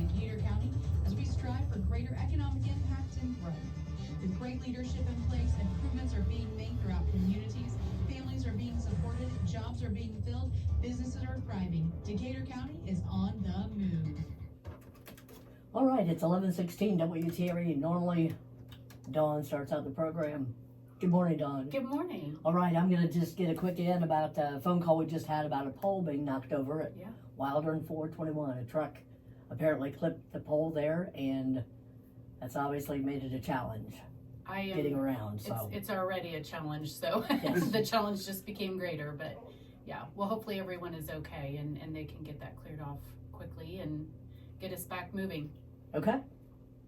Decatur County as we strive for greater economic impact and growth. With great leadership in place, improvements are being made throughout communities, families are being supported, jobs are being filled, businesses are thriving. Decatur County is on the move. All right, it's 11:16 WTRE. Normally, Dawn starts out the program. Good morning, Dawn. Good morning. All right, I'm going to just get a quick in about a phone call we just had about a pole being knocked over at Wilder and 421. A truck apparently clipped the pole there, and that's obviously made it a challenge getting around. So it's already a challenge, so Yes. the challenge just became greater. But yeah, well, hopefully everyone is okay and they can get that cleared off quickly and get us back moving. Okay.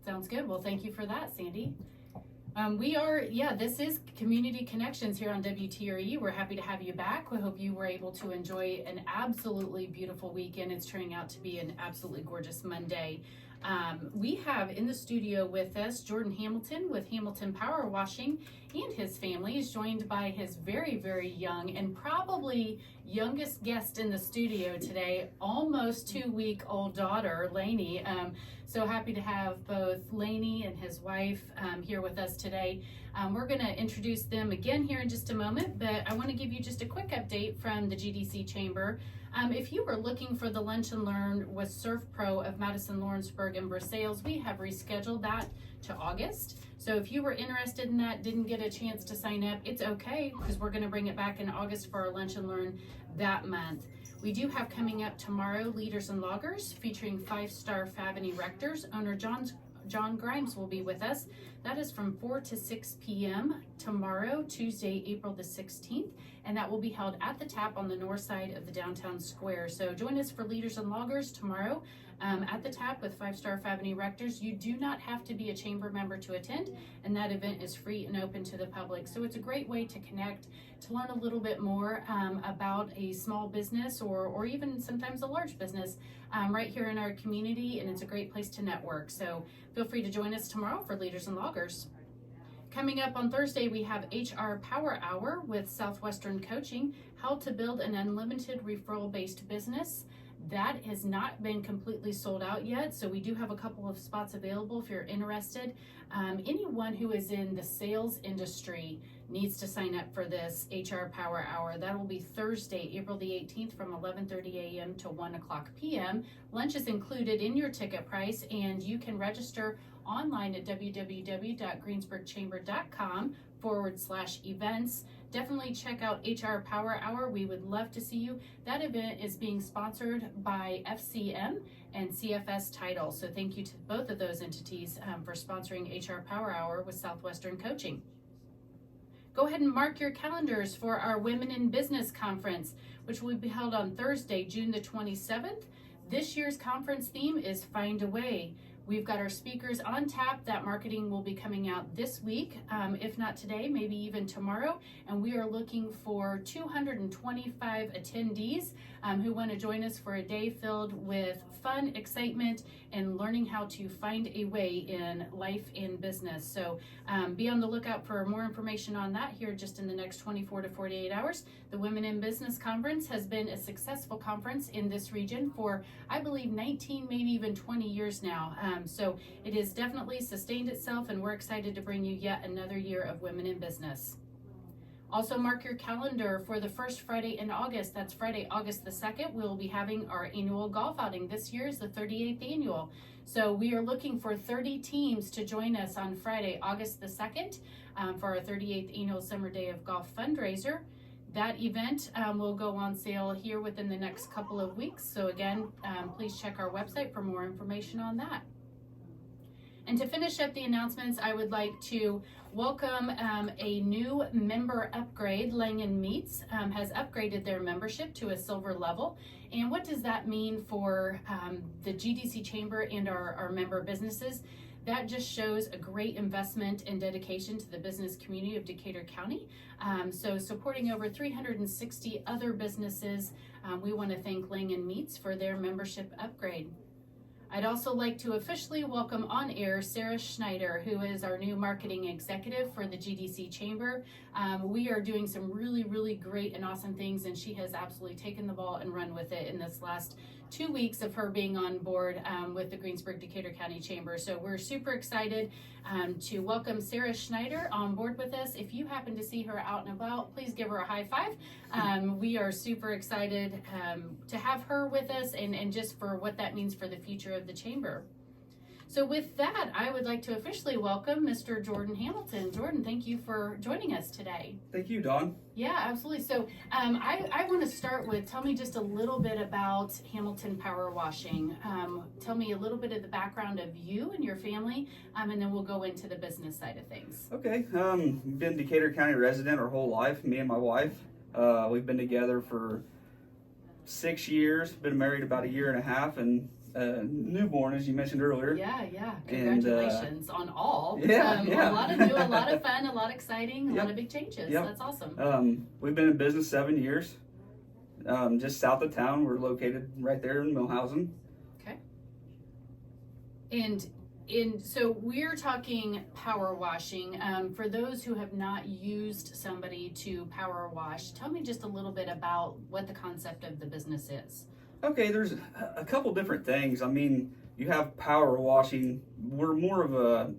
Sounds good. Well, thank you for that, Sandy. This is Community Connections here on WTRE. We're happy to have you back. We hope you were able to enjoy an absolutely beautiful weekend. It's turning out to be an absolutely gorgeous Monday. We have in the studio with us Jordan Hamilton with Hamilton Power Washing and his family. Is joined by his very, very young and probably youngest guest in the studio today, almost 2-week-old daughter, Lainey. So happy to have both Lainey and his wife here with us today. We're going to introduce them again here in just a moment, but I want to give you just a quick update from the GDC Chamber. If you were looking for the Lunch and Learn with Surf Pro of Madison, Lawrenceburg, and Versailles, we have rescheduled that to August. So if you were interested in that, didn't get a chance to sign up, it's okay, because we're going to bring it back in August for our Lunch and Learn that month. We do have coming up tomorrow Leaders and Loggers featuring 5-star Favany Rectors. Owner John Grimes will be with us. That is from 4 to 6 p.m. tomorrow, Tuesday, April the 16th, and that will be held at the Tap on the north side of the downtown square. So join us for Leaders and Loggers tomorrow at the Tap with 5-star Favany Rectors. You do not have to be a chamber member to attend, and that event is free and open to the public. So it's a great way to connect, to learn a little bit more about a small business or even sometimes a large business right here in our community, and it's a great place to network. So feel free to join us tomorrow for Leaders and Loggers. Coming up on Thursday, we have HR Power Hour with Southwestern Coaching, how to build an unlimited referral-based business. That has not been completely sold out yet, so we do have a couple of spots available if you're interested. Anyone who is in the sales industry needs to sign up for this HR Power Hour. That will be Thursday, April the 18th from 11:30 a.m. to 1 o'clock p.m. Lunch is included in your ticket price, and you can register online at www.greensburgchamber.com/events. Definitely check out HR Power Hour. We would love to see you. That event is being sponsored by FCM and CFS Title. So thank you to both of those entities for sponsoring HR Power Hour with Southwestern Coaching. Go ahead and mark your calendars for our Women in Business Conference, which will be held on Thursday, June the 27th. This year's conference theme is Find a Way. We've got our speakers on tap. That marketing will be coming out this week, if not today, maybe even tomorrow. And we are looking for 225 attendees who want to join us for a day filled with fun, excitement, and learning how to find a way in life and business. So be on the lookout for more information on that here just in the next 24 to 48 hours. The Women in Business Conference has been a successful conference in this region for, I believe, 19, maybe even 20 years now. So it has definitely sustained itself, and we're excited to bring you yet another year of Women in Business. Also mark your calendar for the first Friday in August. That's Friday, August the 2nd. We'll be having our annual golf outing. This year is the 38th annual. So we are looking for 30 teams to join us on Friday, August the 2nd for our 38th annual Summer Day of Golf fundraiser. That event will go on sale here within the next couple of weeks. So again, please check our website for more information on that. And to finish up the announcements, I would like to welcome a new member upgrade. Langen Meats has upgraded their membership to a silver level. And what does that mean for the GDC Chamber and our member businesses? That just shows a great investment and dedication to the business community of Decatur County. So supporting over 360 other businesses, we want to thank Langen Meats for their membership upgrade. I'd also like to officially welcome on air Sarah Schneider, who is our new marketing executive for the GDC Chamber. We are doing some really, really great and awesome things, and she has absolutely taken the ball and run with it in this last 2 weeks of her being on board with the Greensburg-Decatur County Chamber. So we're super excited to welcome Sarah Schneider on board with us. If you happen to see her out and about, please give her a high five. We are super excited to have her with us and just for what that means for the future of the Chamber. So with that, I would like to officially welcome Mr. Jordan Hamilton. Jordan, thank you for joining us today. Thank you, Dawn. Yeah, absolutely. So I want to start with, tell me just a little bit about Hamilton Power Washing. Tell me a little bit of the background of you and your family, and then we'll go into the business side of things. Okay, been Decatur County resident our whole life, me and my wife. We've been together for 6 years, been married about a year and a half, and newborn, as you mentioned earlier. Yeah. And, Congratulations on all. Yeah. A lot of new, a lot of fun, a lot exciting, a Yep. lot of big changes. Yep. That's awesome. We've been in business 7 years, just south of town. We're located right there in Millhausen. And so we're talking power washing. For those who have not used somebody to power wash, tell me just a little bit about what the concept of the business is. Okay, there's a couple different things. I mean, you have power washing. We're more of a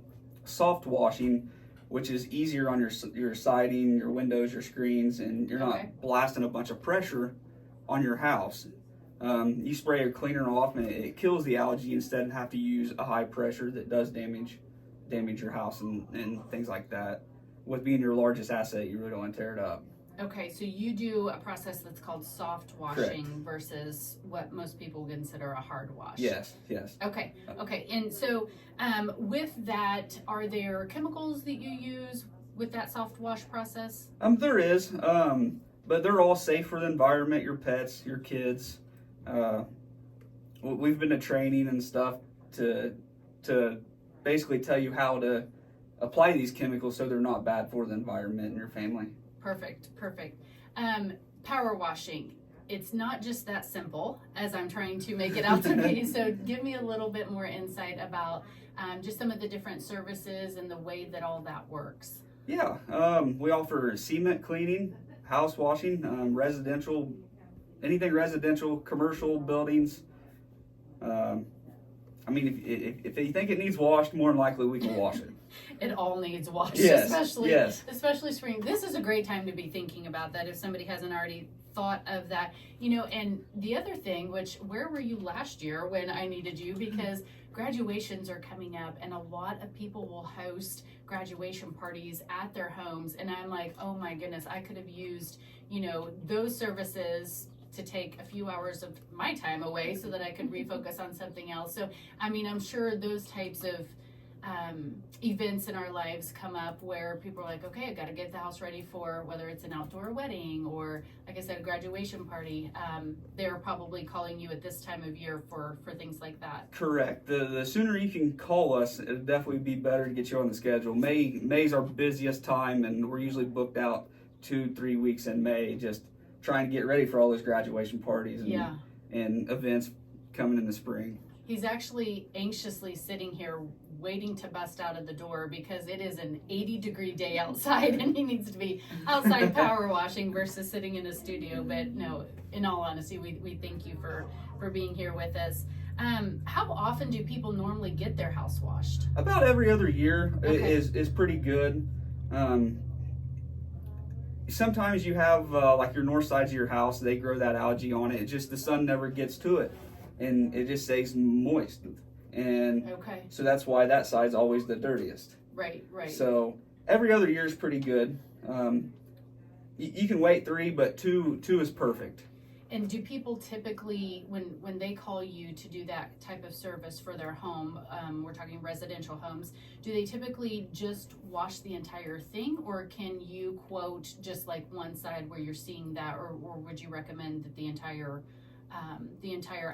soft washing, which is easier on your siding, your windows, your screens, and you're Okay. not blasting a bunch of pressure on your house. You spray a cleaner off, and it kills the algae instead of have to use a high pressure that does damage your house and things like that. With being your largest asset, you really don't want to tear it up. Okay, so you do a process that's called soft washing versus what most people consider a hard wash. Yes. Okay. And so with that, are there chemicals that you use with that soft wash process? There is, but they're all safe for the environment, your pets, your kids. We've been to training and stuff to basically tell you how to apply these chemicals so they're not bad for the environment and your family. Perfect. Power washing. It's not just that simple as I'm trying to make it out to be. So give me a little bit more insight about just some of the different services and the way that all that works. Yeah, we offer cement cleaning, house washing, residential, anything residential, commercial buildings. I mean, if you think it needs washed, more than likely we can wash it. It all needs washed, Yes, especially spring. This is a great time to be thinking about that if somebody hasn't already thought of that. And the other thing, where were you last year when I needed you? Because graduations are coming up and a lot of people will host graduation parties at their homes. And I'm like, oh my goodness, I could have used, those services to take a few hours of my time away so that I could refocus on something else. So, I mean, I'm sure those types of events in our lives come up where people are like, okay, I got to get the house ready for whether it's an outdoor wedding or, like I said, a graduation party. They're probably calling you at this time of year for things like that. Correct. The sooner you can call us, it'll definitely be better to get you on the schedule. May's our busiest time, and we're usually booked out 2-3 weeks in May, just trying to get ready for all those graduation parties and events coming in the spring. He's actually anxiously sitting here waiting to bust out of the door because it is an 80-degree day outside and he needs to be outside power washing versus sitting in a studio. But no, in all honesty, we thank you for being here with us. How often do people normally get their house washed? About every other year. Okay. is pretty good. Sometimes you have like your north sides of your house, they grow that algae on it. It's just the sun never gets to it and it just stays moist. And Okay. so that's why that side's always the dirtiest. Right. So every other year is pretty good. You can wait 3, but two is perfect. And do people typically, when they call you to do that type of service for their home, we're talking residential homes, do they typically just wash the entire thing, or can you quote just like one side where you're seeing that, or would you recommend that the entire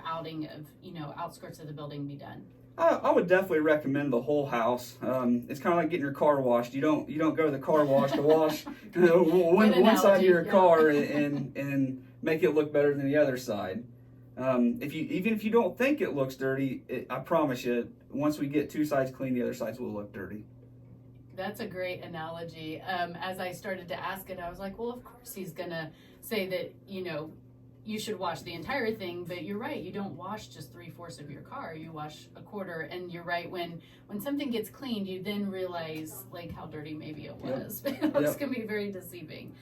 outing of outskirts of the building be done? I would definitely recommend the whole house. It's kind of like getting your car washed. You don't go to the car wash to wash one side of your car and make it look better than the other side. Even if you don't think it looks dirty, I promise you, once we get 2 sides clean, the other sides will look dirty. That's a great analogy. As I started to ask it, I was like, well, of course he's gonna say that, you should wash the entire thing, but you're right, you don't wash just 3/4 of your car, you wash a quarter. And you're right, when something gets cleaned, you then realize like how dirty maybe it was. It looks can be very deceiving.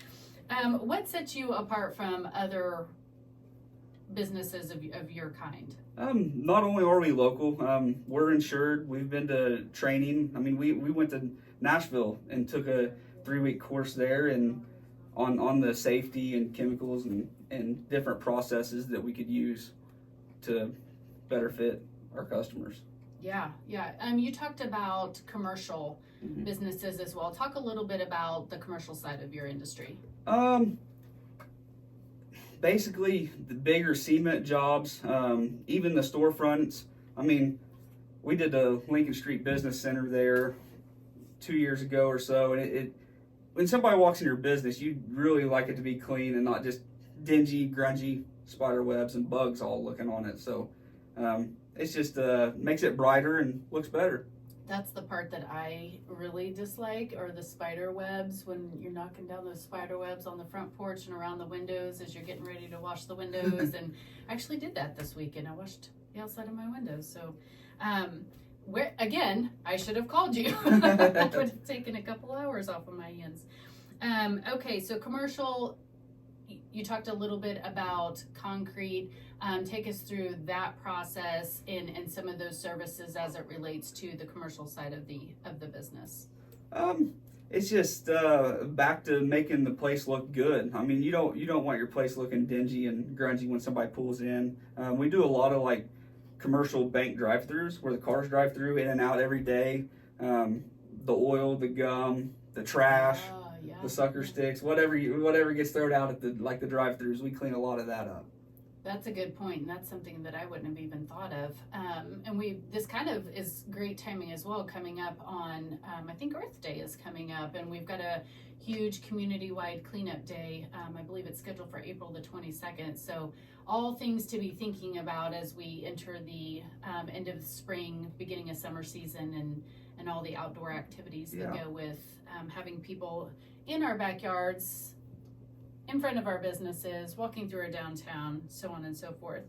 What sets you apart from other businesses of your kind? Not only are we local, we're insured. We've been to training. I mean, we went to Nashville and took a 3-week course there and on the safety and chemicals and different processes that we could use to better fit our customers. Yeah. You talked about commercial businesses as well. Talk a little bit about the commercial side of your industry. Basically, the bigger cement jobs, even the storefronts. I mean, we did the Lincoln Street Business Center there 2 years ago or so, and it when somebody walks in your business, you really like it to be clean and not just dingy, grungy spider webs and bugs all looking on it. So it's just makes it brighter and looks better. That's the part that I really dislike, or the spider webs, when you're knocking down those spider webs on the front porch and around the windows as you're getting ready to wash the windows. And I actually did that this weekend. I washed the outside of my windows. So where again, I should have called you. That would have taken a couple hours off of my hands. Okay, so commercial, you talked a little bit about concrete. Take us through that process and some of those services as it relates to the commercial side of the business. It's just back to making the place look good. I mean, you don't want your place looking dingy and grungy when somebody pulls in. We do a lot of like commercial bank drive-throughs where the cars drive through in and out every day. The oil, the gum, the trash, the sucker sticks, whatever gets thrown out at the drive-throughs, we clean a lot of that up. That's a good point, and that's something that I wouldn't have even thought of. And this kind of is great timing as well, coming up on, I think Earth Day is coming up, and we've got a huge community-wide cleanup day. I believe it's scheduled for April the 22nd. So all things to be thinking about as we enter the end of the spring, beginning of summer season, and all the outdoor activities that go with having people in our backyards, in front of our businesses, walking through our downtown, so on and so forth.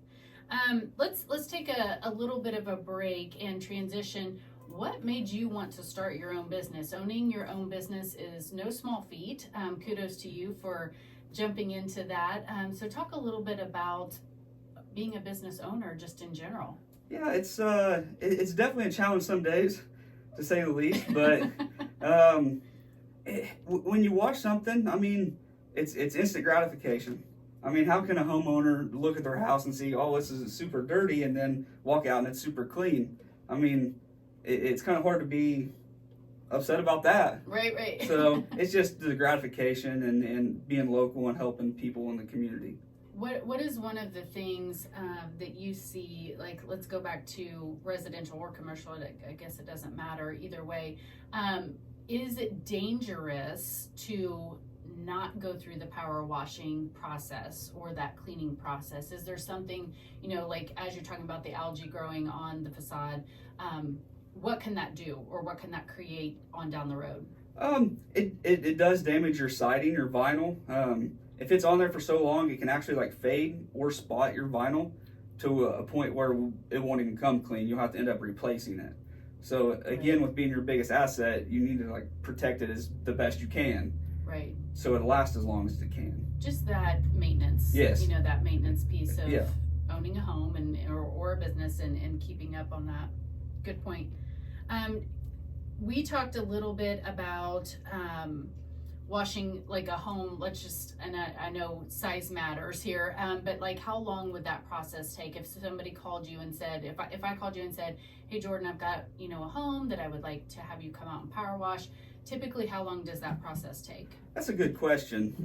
Let's take a little bit of a break and transition. What made you want to start your own business? Owning your own business is no small feat. Kudos to you for jumping into that. So talk a little bit about being a business owner just in general. Yeah, it's definitely a challenge some days, to say the least. But when you watch something, I mean, it's instant gratification. I mean, how can a homeowner look at their house and see, oh, this is super dirty, and then walk out and it's super clean? I mean, it's kind of hard to be upset about that. Right. So it's just the gratification and being local and helping people in the community. What is one of the things that you see, like, let's go back to residential or commercial, I guess it doesn't matter either way. Is it dangerous to not go through the power washing process or that cleaning process? Is there something, like as you're talking about the algae growing on the facade, what can that do, or what can that create on down the road? It does damage your siding or vinyl. If it's on there for so long, it can actually like fade or spot your vinyl to a point where it won't even come clean. You'll have to end up replacing it. So again, with being your biggest asset, you need to like protect it as the best you can. Right. So it'll last as long as it can. Just that maintenance. Yes. That maintenance piece of owning a home or a business and keeping up on that. Good point. We talked a little bit about washing like a home, and I know size matters here, but like how long would that process take if somebody called you and said, if I called you and said, hey Jordan, I've got, a home that I would like to have you come out and power wash. Typically, how long does that process take? That's a good question.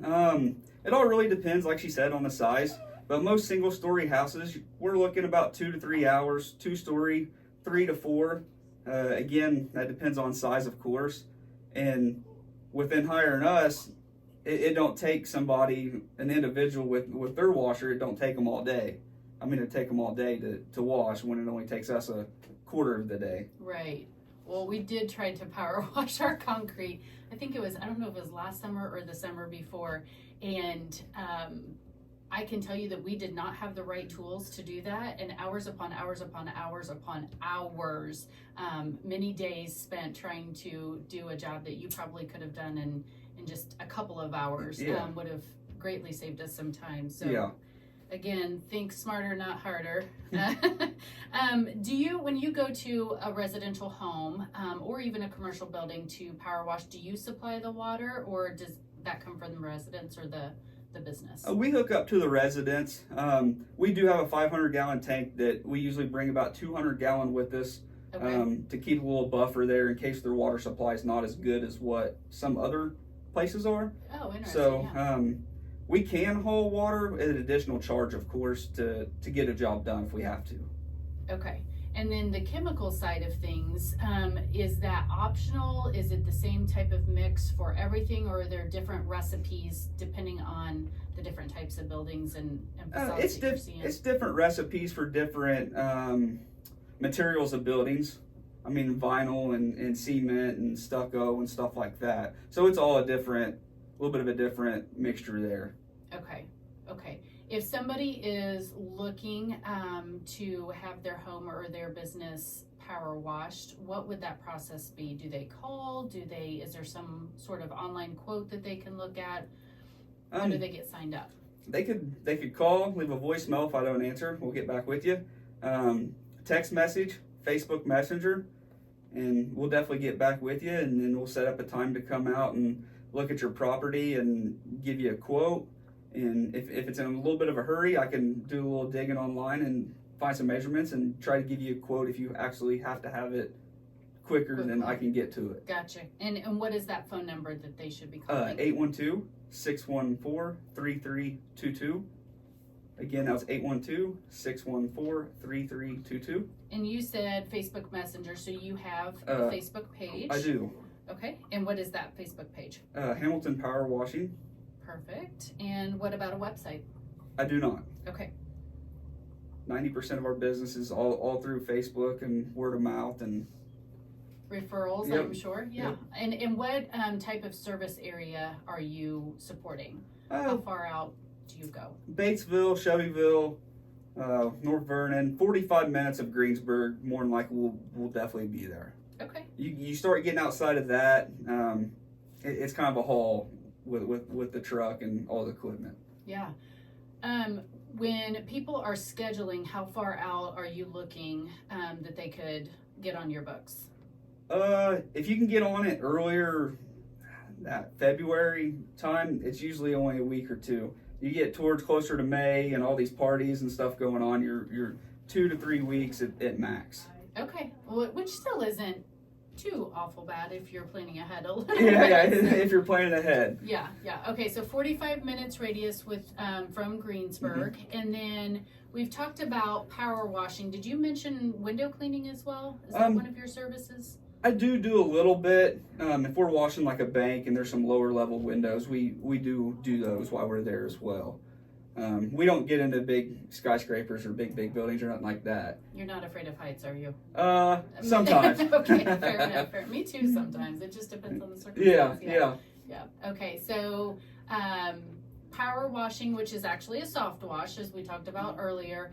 It all really depends, like she said, on the size, but most single-story houses, we're looking about 2 to 3 hours, 2-story, 3 to 4. Again, that depends on size, of course, and within hiring us, it don't take somebody, an individual with their washer, it don't take them all day. I mean, it take them all day to wash when it only takes us a quarter of the day. Right. Well, we did try to power wash our concrete. I think it was, I don't know if it was last summer or the summer before, and I can tell you that we did not have the right tools to do that, and hours upon hours upon hours upon hours, many days spent trying to do a job that you probably could have done in just a couple of hours. Yeah. Would have greatly saved us some time. So Yeah. again, think smarter, not harder. When you go to a residential home or even a commercial building to power wash, do you supply the water, or does that come from the residents or the business? We hook up to the residents. We do have a 500-gallon tank that we usually bring about 200-gallon with us Okay. to keep a little buffer there in case their water supply is not as good as what some other places are. Oh, interesting. So Yeah. we can haul water at an additional charge, of course, to get a job done if we have to. Okay. And then the chemical side of things, is that optional? Is it the same type of mix for everything, or are there different recipes depending on the different types of buildings and facilities that you're seeing? It's different recipes for different materials of buildings. I mean, vinyl and cement and stucco and stuff like that. So it's all a little bit of a different mixture there. Okay. If somebody is looking to have their home or their business power washed, what would that process be? Do they call? Is there some sort of online quote that they can look at? How do they get signed up? They could call, leave a voicemail. If I don't answer, we'll get back with you. Text message, Facebook Messenger, and we'll definitely get back with you, and then we'll set up a time to come out and look at your property and give you a quote. And if it's in a little bit of a hurry, I can do a little digging online and find some measurements and try to give you a quote if you actually have to have it quicker than I can get to it. Gotcha. And what is that phone number that they should be calling? 812-614-3322. Again, that was 812-614-3322. And you said Facebook Messenger, so you have a Facebook page. I do. Okay. And what is that Facebook page? Hamilton Power Washing. Perfect. And what about a website? I do not. Okay. 90% of our business is all through Facebook and word of mouth and Referrals, Yep. I'm sure. Yeah. Yep. And what type of service area are you supporting? How far out do you go? Batesville, Shelbyville, North Vernon, 45 minutes of Greensburg. More than likely, we'll definitely be there. Okay. You start getting outside of that, it's kind of a haul with the truck and all the equipment. Yeah. When people are scheduling, how far out are you looking that they could get on your books? If you can get on it earlier, that February time, it's usually only a week or two. You get towards closer to May and all these parties and stuff going on, you're 2 to 3 weeks at max. Okay. Well, which still isn't too awful bad if you're planning ahead a little Yeah, bit. if you're planning ahead. Yeah. Okay, so 45 minutes radius with from Greensburg. And then we've talked about power washing. Did you mention window cleaning as well? Is that one of your services? I do a little bit. If we're washing like a bank and there's some lower level windows, we do those while we're there as well. We don't get into big skyscrapers or big buildings or nothing like that. You're not afraid of heights, are you? Sometimes. Okay, fair enough. Me too sometimes. It just depends on the circumstances. Yeah. Okay, so power washing, which is actually a soft wash, as we talked about earlier,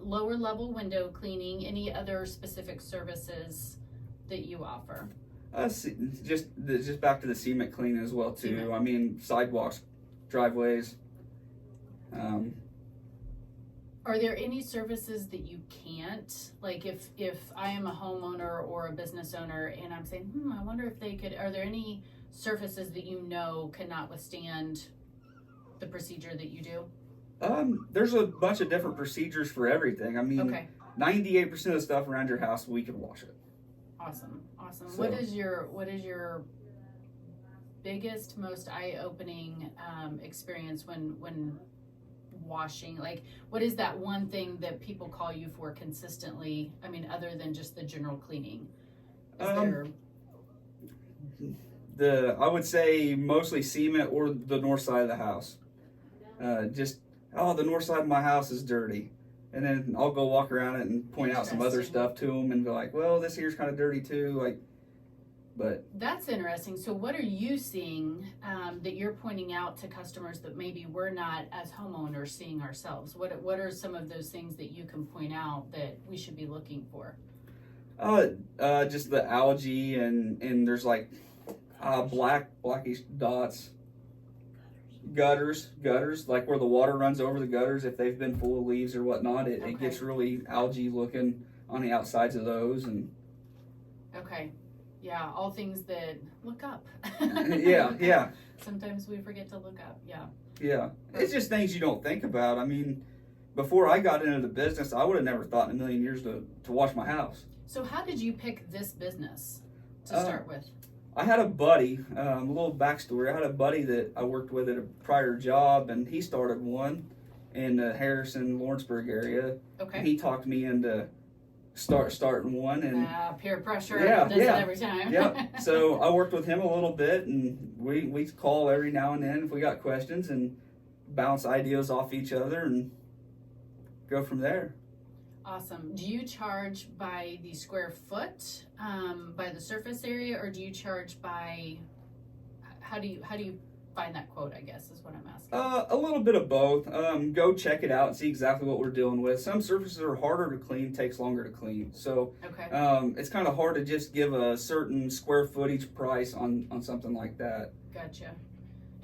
lower level window cleaning, any other specific services that you offer? Just back to the cement cleaning as well too. Cement. I mean, sidewalks, driveways. Are there any services that you can't? Like if I am a homeowner or a business owner and I'm saying, I wonder if they could, are there any surfaces that you know cannot withstand the procedure that you do? There's a bunch of different procedures for everything. I mean, Okay. 98% of the stuff around your house, we can wash it. Awesome. So- What is your biggest, most eye-opening experience when washing? Like, what is that one thing that people call you for consistently? I mean, other than just the general cleaning. Is there? I would say mostly cement or the north side of the house. The north side of my house is dirty. And then I'll go walk around it and point out some other Interesting. stuff to them and be like, well, this here's kind of dirty too. Like, But That's interesting. So what are you seeing that you're pointing out to customers that maybe we're not as homeowners seeing ourselves? What are some of those things that you can point out that we should be looking for? just the algae and there's like blackish dots. Gutters, like where the water runs over the gutters, if they've been full of leaves or whatnot, it gets really algae looking on the outsides of those. And Okay. Yeah, all things that look up. yeah. Sometimes we forget to look up. Yeah. Yeah, it's just things you don't think about. I mean, before I got into the business, I would have never thought in a million years to wash my house. So how did you pick this business to start with? I had a buddy, a little backstory. I had a buddy that I worked with at a prior job, and he started one in the Harrison, Lawrenceburg area. Okay. He talked me into starting one, and Peer pressure Yeah, does yeah. it every time. yeah. So I worked with him a little bit, and we call every now and then if we got questions and bounce ideas off each other and go from there. Awesome. Do you charge by the square foot, by the surface area, or do you charge by, how do you find that quote, I guess, is what I'm asking. A little bit of both. Go check it out and see exactly what we're dealing with. Some surfaces are harder to clean, takes longer to clean. So Okay. it's kind of hard to just give a certain square footage price on something like that. Gotcha.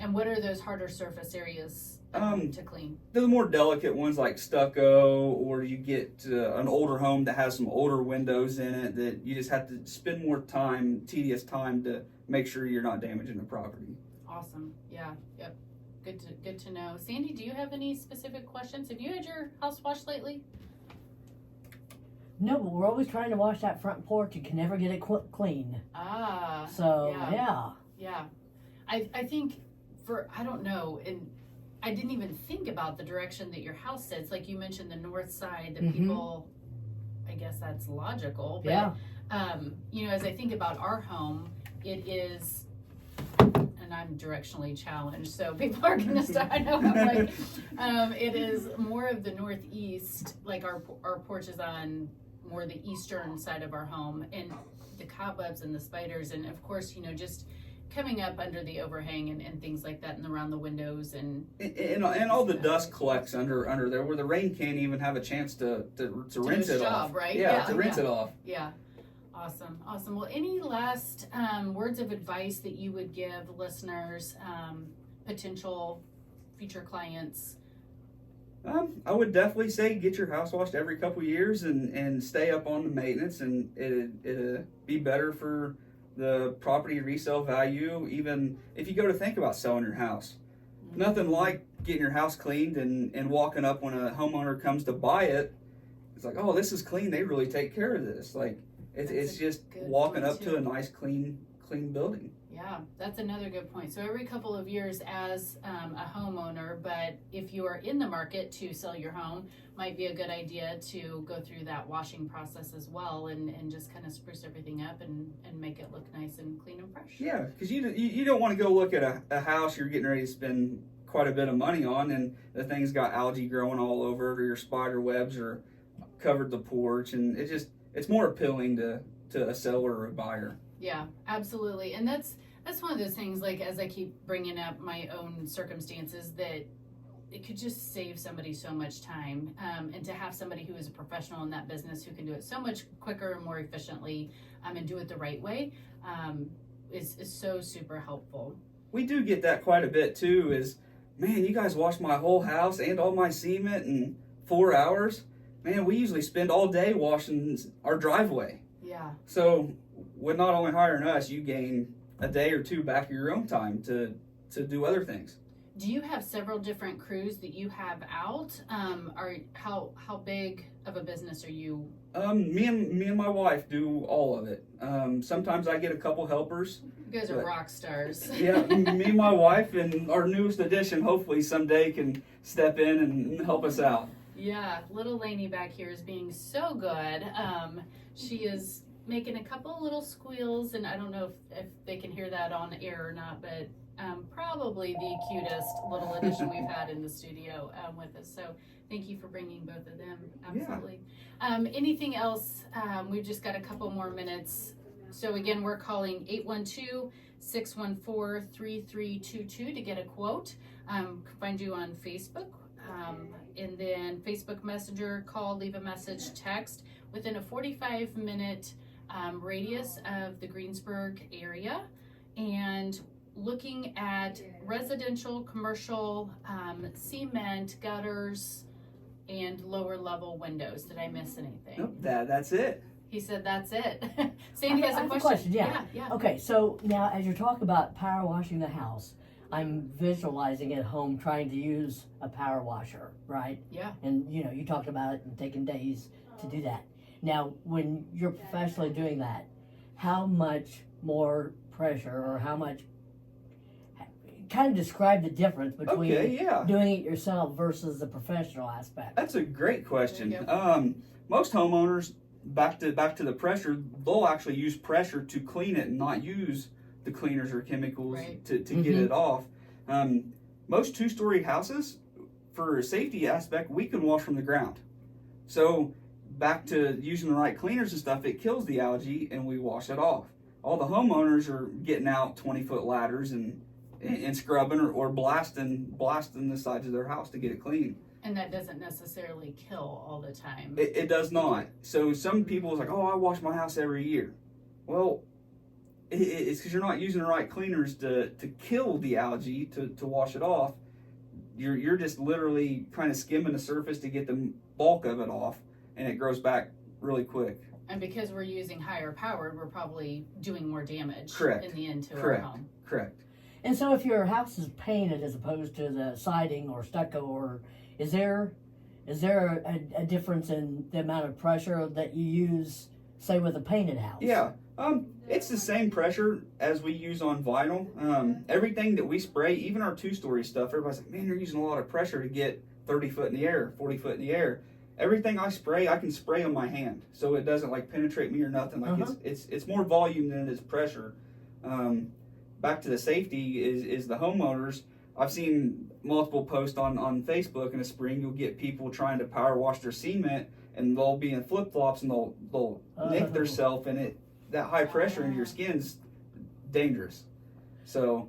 And what are those harder surface areas to clean? The more delicate ones like stucco, or you get an older home that has some older windows in it that you just have to spend more time, tedious time, to make sure you're not damaging the property. Awesome. Yeah. Yep. Good to know. Sandy, do you have any specific questions? Have you had your house washed lately? No, but we're always trying to wash that front porch. You can never get it clean. Ah. So, yeah. yeah. I think I don't know, and I didn't even think about the direction that your house sits. Like you mentioned the north side, that people, I guess that's logical. But, Yeah. As I think about our home, it is, and I'm directionally challenged, so people are going to start, I know, I'm like, it is more of the northeast, like our porch is on more the eastern side of our home, and the cobwebs and the spiders, and of course, just coming up under the overhang and things like that, and around the windows and all the dust collects under there, where the rain can't even have a chance to rinse it job, off. right? Yeah, to rinse it off. Yeah. Awesome. Well, any last words of advice that you would give listeners, potential future clients? I would definitely say get your house washed every couple years and stay up on the maintenance, and it'd be better for the property resale value. Even if you go to think about selling your house, nothing like getting your house cleaned and walking up when a homeowner comes to buy it. It's like, oh, this is clean. They really take care of this. Like it's just walking up to a nice clean building. Yeah, that's another good point. So every couple of years as a homeowner, but if you are in the market to sell your home, might be a good idea to go through that washing process as well and just kind of spruce everything up and make it look nice and clean and fresh. Yeah, because you don't want to go look at a house you're getting ready to spend quite a bit of money on, and the thing's got algae growing all over it, or your spider webs or covered the porch, and it's more appealing to a seller or a buyer. Yeah, absolutely. And that's one of those things, like, as I keep bringing up my own circumstances, that it could just save somebody so much time. And to have somebody who is a professional in that business who can do it so much quicker and more efficiently and do it the right way is so super helpful. We do get that quite a bit too, is, man, you guys washed my whole house and all my cement in 4 hours. Man, we usually spend all day washing our driveway. Yeah. So with not only hiring us, you gain a day or two back of your own time to do other things. Do you have several different crews that you have out? How big of a business are you? Me and my wife do all of it. Sometimes I get a couple helpers. You guys are rock stars. Yeah, me and my wife and our newest addition hopefully someday can step in and help us out. Yeah, little Lainey back here is being so good. She is making a couple little squeals, and I don't know if they can hear that on air or not, but probably the cutest little addition we've had in the studio with us. So thank you for bringing both of them. Absolutely. Yeah. Anything else? We've just got a couple more minutes. So again, we're calling 812-614-3322 to get a quote. Can find you on Facebook. And then Facebook Messenger, call, leave a message, text within a 45-minute radius of the Greensburg area. And looking at residential, commercial, cement, gutters, and lower level windows. Did I miss anything? Nope, that's it. He said that's it. Sandy has I a have question. yeah. Yeah. Okay, so now as you're talking about power washing the house, I'm visualizing at home trying to use a power washer, right? Yeah. And you know, you talked about it and taking days to do that. Now, when you're professionally doing that, how much more pressure or how much, kind of describe the difference between Okay, yeah. doing it yourself versus the professional aspect. That's a great question. There you Most homeowners, back to the pressure, they'll actually use pressure to clean it and not use the cleaners or chemicals Right. to get it off. Most two-story houses, for a safety aspect, we can wash from the ground. So back to using the right cleaners and stuff, it kills the algae and we wash it off. All the homeowners are getting out 20-foot ladders and scrubbing or blasting the sides of their house to get it clean. And that doesn't necessarily kill all the time. It does not. So some people is like, oh, I wash my house every year. Well, it's because you're not using the right cleaners to kill the algae to wash it off. You're just literally kind of skimming the surface to get the bulk of it off, and it grows back really quick. And because we're using higher powered, we're probably doing more damage Correct. in the end to our Correct. home. Correct. And so if your house is painted as opposed to the siding or stucco, or is there a difference in the amount of pressure that you use, say, with a painted house? Yeah. It's the same pressure as we use on vinyl. Everything that we spray, even our two-story stuff, everybody's like, man, you're using a lot of pressure to get 30 foot in the air, 40 foot in the air. Everything I spray, I can spray on my hand, so it doesn't like penetrate me or nothing. Like it's more volume than it is pressure. Back to the safety is the homeowners. I've seen multiple posts on Facebook in the spring. You'll get people trying to power wash their cement, and they'll be in flip flops and they'll nick themselves, and it that high pressure in your skin's dangerous. So,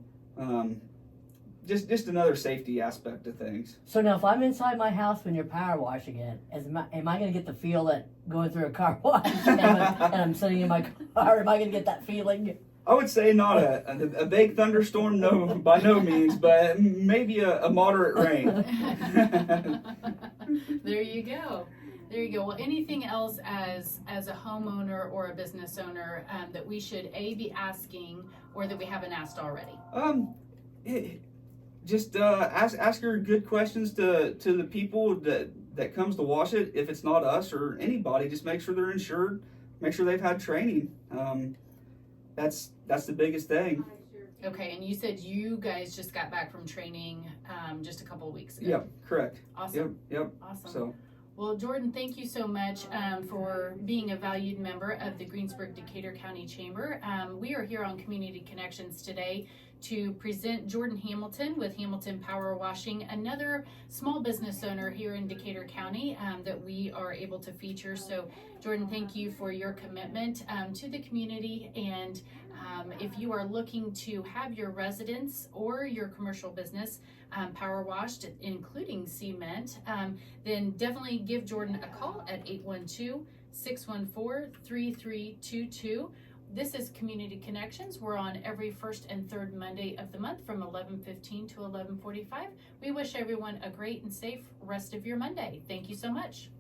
just another safety aspect of things. So now, if I'm inside my house when you're power washing it, am I going to get the feel that going through a car wash and I'm sitting in my car? Am I going to get that feeling? I would say not a big thunderstorm, no, by no means, but maybe a moderate rain. There you go. There you go. Well, anything else as a homeowner or a business owner that we should be asking or that we haven't asked already? Just ask her good questions to the people that comes to wash it. If it's not us or anybody, just make sure they're insured. Make sure they've had training. That's the biggest thing. Okay, and you said you guys just got back from training just a couple of weeks ago. Yep, correct. Awesome. Yep. Awesome. So. Well, Jordan, thank you so much for being a valued member of the Greensburg-Decatur County Chamber. We are here on Community Connections today to present Jordan Hamilton with Hamilton Power Washing, another small business owner here in Decatur County that we are able to feature. So, Jordan, thank you for your commitment to the community. And if you are looking to have your residence or your commercial business power washed, including cement, then definitely give Jordan a call at 812-614-3322. This is Community Connections. We're on every first and third Monday of the month from 11:15 to 11:45. We wish everyone a great and safe rest of your Monday. Thank you so much.